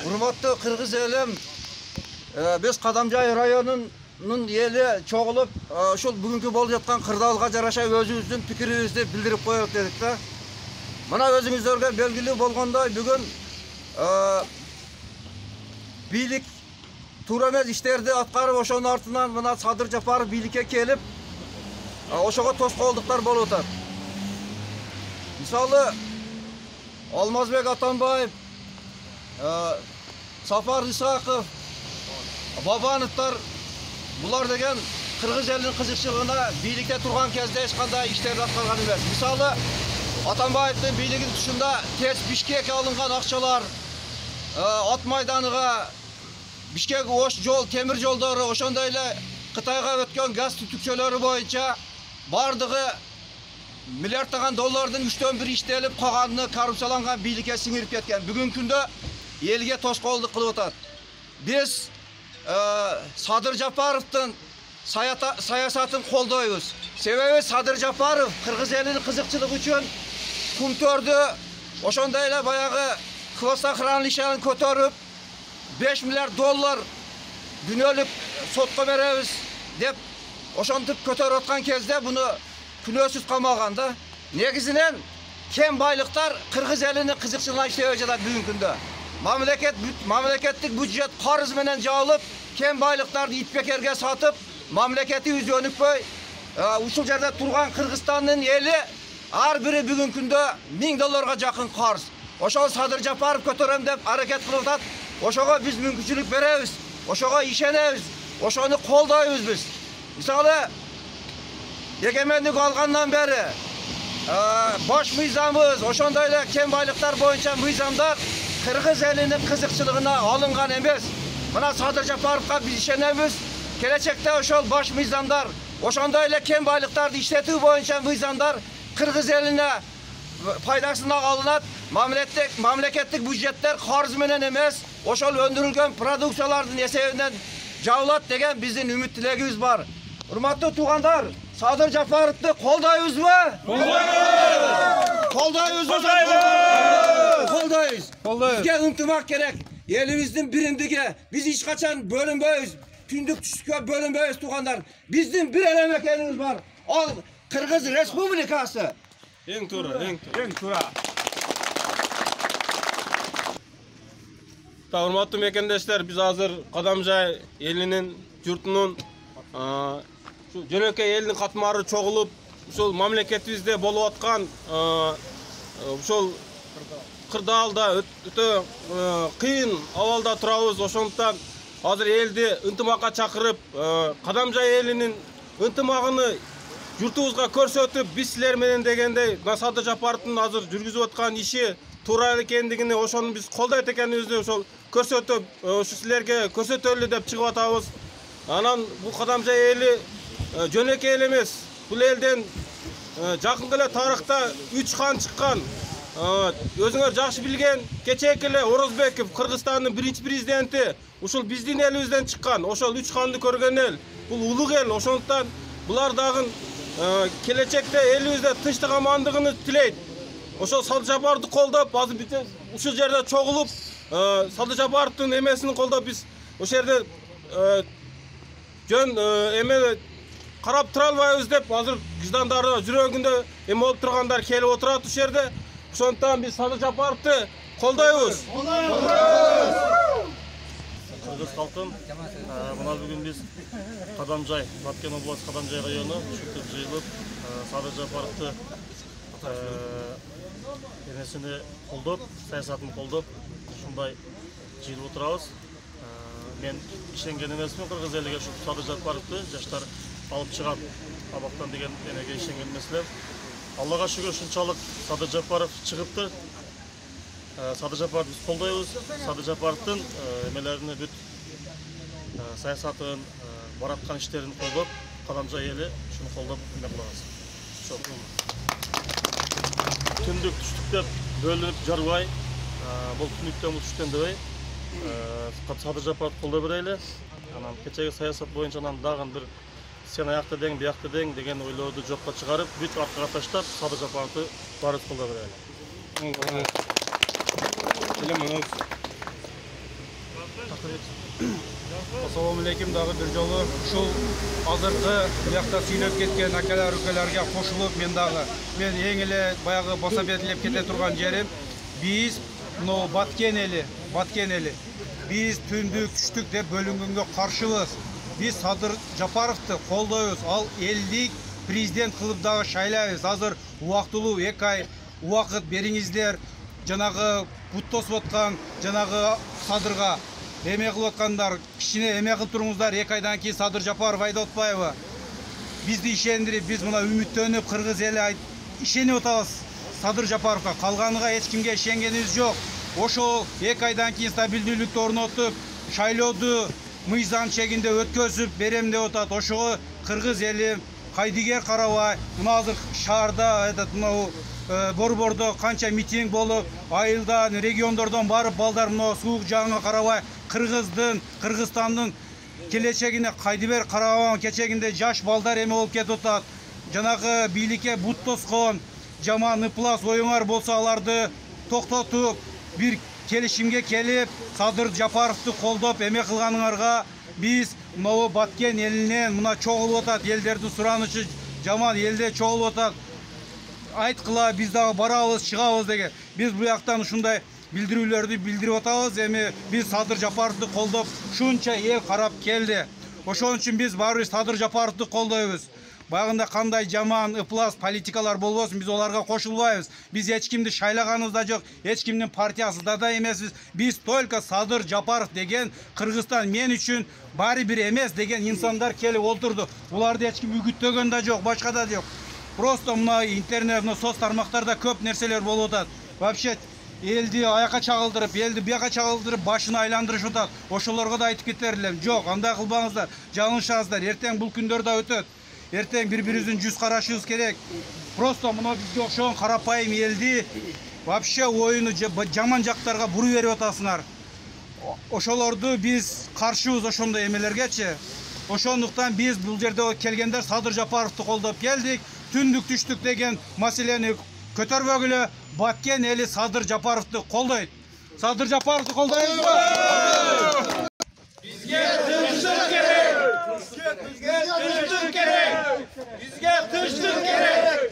Urmatlı Kırgız elim, biz Kadamjay rayonunun eli çoğulup, şu bugünkü bolup жатқан kırdalga жараша özümüzdün pikirimizni bildirip koyup dedik de. Mına özüңüzlerge belgili bolgonday bugün bilik tuur emez işlerdi atkarıp oşonun artından mına Sadır Japarov bilikке kelip oşoga toskolduklar bolup atar. Misalı Almazbek Atanbayev, Safar Isakov, Babanovlar bular degen Kırgız elinin kızıkçılığına bilikte turgan kezde ешқандай işlerdi atkargan emez. Misalı Atanbayev'in biligin dışında tez Bişkek'e alıngan akçalar, at maydanıga, Bişkek oş yol, temir yolları, oşondayla Kıtayga ötken gaz tütükçeleri boyunca bardığı milyardlagan dollardan 3'ten 1 iştelip kalanını korrupsiyalangan bilikке singirip ketken. Bugün günde elge toskolduk kılıp atat. Biz Sadır Japarov'tın sayasatın koldoyuz. Sebebi Sadır Japarov Kırgız elinin kızıkçılık için kumtördü. Oşondayla bayağı Kıvasta Kıranlışan'ı kötörüp 5 milyar dollar dünölük sotqa beremiz dep oşontup kötörüp atkan kezde bunu күнөсүз камаганда негизинен kem байлыктар Кыргыз элинин кызыкчылыгына иштеп жатат бүгүнкү күндө. Мамлекеттик бюджет карыз менен жабылып, kem байлыктарды итбекерге сатып, мамлекети үзөнүкпөй, ушул жерде турган Кыргызстандын эли ар бири бүгүнкү күндө $1000 жакын карыз. Ошол Садыр Жапаров көтөрөм деп аракет кылып атат. Ошого биз мүмкүнчүлүк беребиз. Ошого ишенебиз. Ошону колдойбуз биз. Мисалы Egemenlik algandan beri boş mizamız, oşondayla kem baylıklar boyunca mizamlar Kırgız elinin kızıkçılığına alıngan emez. Buna Sadır Japarov'ga biz işenemiz. Gelecekte oşol boş mizamlar, oşondayla kem baylıklarda işletiği boyunca mizamlar Kırgız eline faydasına alınat. Mamleketlik bücretler karız menen emez. Oşol öndürülgen produksiyalardın esebinden javlat degen bizin ümit dilegimiz var. Hurmatlı tuğandar, Sadır Japarov'ni koldaybızbı? Koldaybız. Bizge ынтымақ керек. Elimizin birindigi. Biz hiç kaçan bölünbeyiz. Kündük düşükке bölünbeyiz tuğandar. Bizden bir elemek elimiz var. Al Kırgız Respublikası. En tura. Hurmatlı mekendeshler, biz hazır Kadamjay elinin, yurtunun жөнөкөй элдин катмары чогулуп, ушул мамлекетибизде болуп аткан ушул кырдаалда өтө кыйын абалда турабыз. Ошондуктан азыр элди ынтымакка чакырып, Кадамжай элинин ынтымагын журтубузга көрсөтүп, биз силер менен дегендей Садыр Жапаровдун азыр жүргүзүп аткан иши туура экендигини, ошону биз колдойт экенибизди ошол көрсөтүп, ушу силерге көрсөтөлү деп чыгып атабыз. Анан бул Кадамжай эли жөнөкөй эл эмес. Бул элден жакынкы эле тарыхта 3 хан чыккан. Өзүңөр жакшы билген кечээки эле Орозбеков, Кыргызстандын биринчи президенти, ушул биздин элибизден чыккан. Ошол 3 ханды көргөн эл. Бул улуг эл. Ошондуктан булар дагы келечекте элибизде тынчтык амандыгын тилейт. Ошол Садыр Жапаровду колдоп, азыр биз ушул жерде чогулуп, Садыр Жапаровдун эмесин колдоп, биз ошол жерде жөн эме карап тура албайбыз деп азыр виждандары жүрөгүндө эме болуп тургандар келип отурат ушул жерде. Ошондуктан биз Садыр Жапаровду колдойбуз. Кыргыз калкын, мына бүгүн биз Кадамжай, Баткен областы Кадамжай району ушинтип жыйылып, Садыр Жапаровду эмесини колдоп, саясатын колдоп, ушундай жыйылып отурабыз. Мен ишенген эмесмин Кыргыз элиге ушу Садыр Жапаровду жаштар алып чыгат абактан деген эмеге ишенген эмеслер. Аллага шүгүр ушунчалык Садыр Жапаров чыгыптыр. Садыр Жапаровду биз колдойбуз. Садыр Жапаровдун эмелерин бүт саясатын, бараткан иштерин колдоп, Кадамжай эли ушуну колдоп эме кылабыз. Түндүк түштүк деп бөлүнүп жарбай, бул түндүктөн түштөн дебей, Садыр Жапаровду колдой берели. Анан кечеги саясат боюнча анан дагы бир сен аяқта дең, бұяқта дең деген ойлауды жоққа шығарып, бүт артқа таштап, Садыр Жапаровты барыс қолда берелі. Assalamu alaikum дағы бір жолы ушул азыркы буякта сүйлөп кеткен акалар укаларга кошулуп мен эң эле баягы басап этилеп кете турган жерим биз мына Баткен эли биз түндүк түштүк деп бөлүнгөнгө каршыбыз. Биз Садыр Жапаровду колдойбуз. Ал элдик президент кылып дагы шайлайбыз. Азыр убактылуу 2 ай убакыт бериңиздер. Жанагы бут тосуп аткан жанагы Садырга эме кылып аткандар, кичине эме кылып туруңуздар. 2 айдан кийин Садыр Жапаров айдап атпайбы? Бизди ишендирип, биз мына үмүттөнүп, кыргыз эли ишенип атабыз Садыр Жапаровго. Калганыга эч кимге ишенгенибиз жок. Ошол 2 айдан кийин стабилдүүлүктү орнотуп, шайлоодо мыйзам чегинде өткөзүп берем деп атат. Ошого кыргыз эли кайдыгер карабай, мына азыр шаарда мына Борбордо канча митинг болуп, айылдан, региондордон барып балдар мына суук жаагына карабай, Кыргызстандын келечегине кайдыбер карабаган кечегинде жаш балдар эме болуп кетип атат. Жанагы бийликке бут тоскон, жаман ыплас оюңар болсо аларды токтотуп, бир келишимге келип, Садыр Жапаровду колдоп эме кылганыңарга биз мына Баткен элинен мына чогулуп атат, элдердин суранычы жаман, элде чогулуп атат. Айткыла биз дагы барабыз, чыгабыз деген. Биз бу жактан ушундай билдирүүлөрдү билдирип атабыз. Эми биз Садыр Жапаровду колдоп, шунча эл карап келди. Ошон үчүн биз баарыбыз Садыр Жапаровду колдойбуз. Багында кандай жаман ыплас политикалар болбосун, биз оларга кошулбайбыз. Биз эч кимди шайлаганыбыз да жок, эч кимдин партиясында да эмеспиз. Биз только Садыр Жапаров деген Кыргызстан мен үчүн баары бир эмес деген инсандар келип олтурду. Буларды эч ким үгүттөгөн да жок, башка да жок. Просто мына интернет, мына соц тармактарда көп нерселер болуп атат. Вообще элди аяка чагылдырып, элди бияка чагылдырып, башын айландырышып атат. Ошолорго да айтып кетер элем. Жок, андай кылбаңыздар, жаңылышасыздар. Эртең бул күндөр да өтөт. Эртең бири-бирибиздин жүз карашыбыз керек. Просто мына бизге окшогон карапайым элди вообще оюну жаман жактарга буруп берип атасыңар. Ошолорду биз каршыбыз ошондой эмелергечи. Ошондуктан биз бул жерде келгендер Садыр Жапаровду колдоп келдик. Түндүк түштүк деген маселени көтөрбөгүлө, Баткен эли Садыр Жапаровду колдойт. Садыр Жапаровду колдойбузбу? Бизге тынчтык керек. Бизге тынчтык керек. Бизге тынчтык керек.